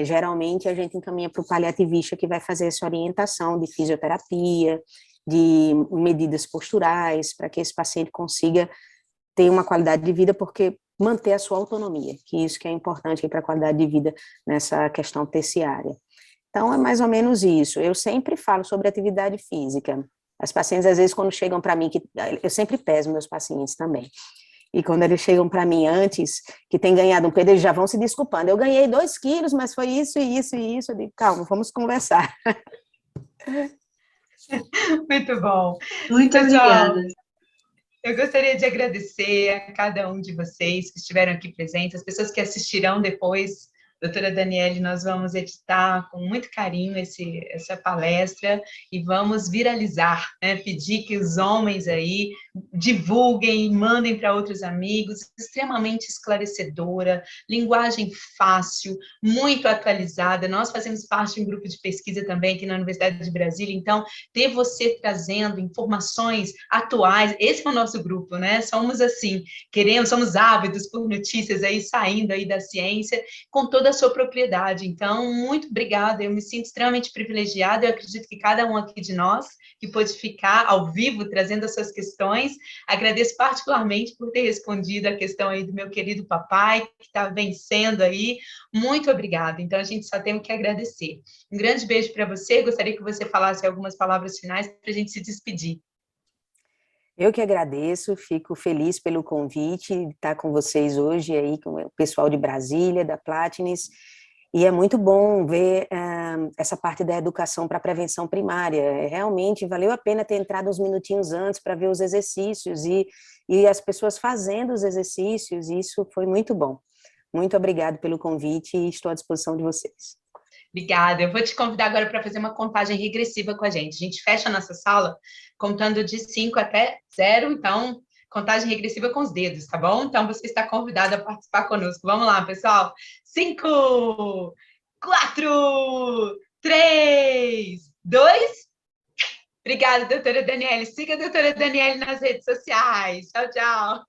geralmente a gente encaminha para o paliativista que vai fazer essa orientação de fisioterapia, de medidas posturais, para que esse paciente consiga ter uma qualidade de vida, porque manter a sua autonomia, que isso que é importante para a qualidade de vida nessa questão terciária. Então, é mais ou menos isso. Eu sempre falo sobre atividade física. As pacientes, às vezes, quando chegam para mim, eu sempre peso meus pacientes também, e quando eles chegam para mim antes, que tem ganhado um peso, eles já vão se desculpando. Eu ganhei 2 quilos, mas foi isso, e isso, e isso. Eu digo, calma, vamos conversar. Muito bom. Muito Pessoal, obrigada. eu gostaria de agradecer a cada um de vocês que estiveram aqui presentes, as pessoas que assistirão depois. Doutora Daniele, nós vamos editar com muito carinho essa palestra e vamos viralizar, né? Pedir que os homens aí divulguem, mandem para outros amigos, extremamente esclarecedora, linguagem fácil, muito atualizada. Nós fazemos parte de um grupo de pesquisa também aqui na Universidade de Brasília, então ter você trazendo informações atuais, esse é o nosso grupo, né? Somos assim, somos ávidos por notícias aí saindo aí da ciência, com toda a sua propriedade. Então, muito obrigada, eu me sinto extremamente privilegiada, eu acredito que cada um aqui de nós, que pôde ficar ao vivo, trazendo as suas questões, agradeço particularmente por ter respondido a questão aí do meu querido papai, que está vencendo aí, muito obrigada. Então, a gente só tem que agradecer. Um grande beijo para você, gostaria que você falasse algumas palavras finais para a gente se despedir. Eu que agradeço, fico feliz pelo convite de estar com vocês hoje aí, com o pessoal de Brasília, da Platines, e é muito bom ver essa parte da educação para a prevenção primária. Realmente valeu a pena ter entrado uns minutinhos antes para ver os exercícios e as pessoas fazendo os exercícios, e isso foi muito bom. Muito obrigado pelo convite e estou à disposição de vocês. Obrigada. Eu vou te convidar agora para fazer uma contagem regressiva com a gente. A gente fecha a nossa sala contando de 5 até 0, então, contagem regressiva com os dedos, tá bom? Então, você está convidado a participar conosco. Vamos lá, pessoal. 5, 4, 3, 2. Obrigada, doutora Daniele. Siga a doutora Daniele nas redes sociais. Tchau, tchau.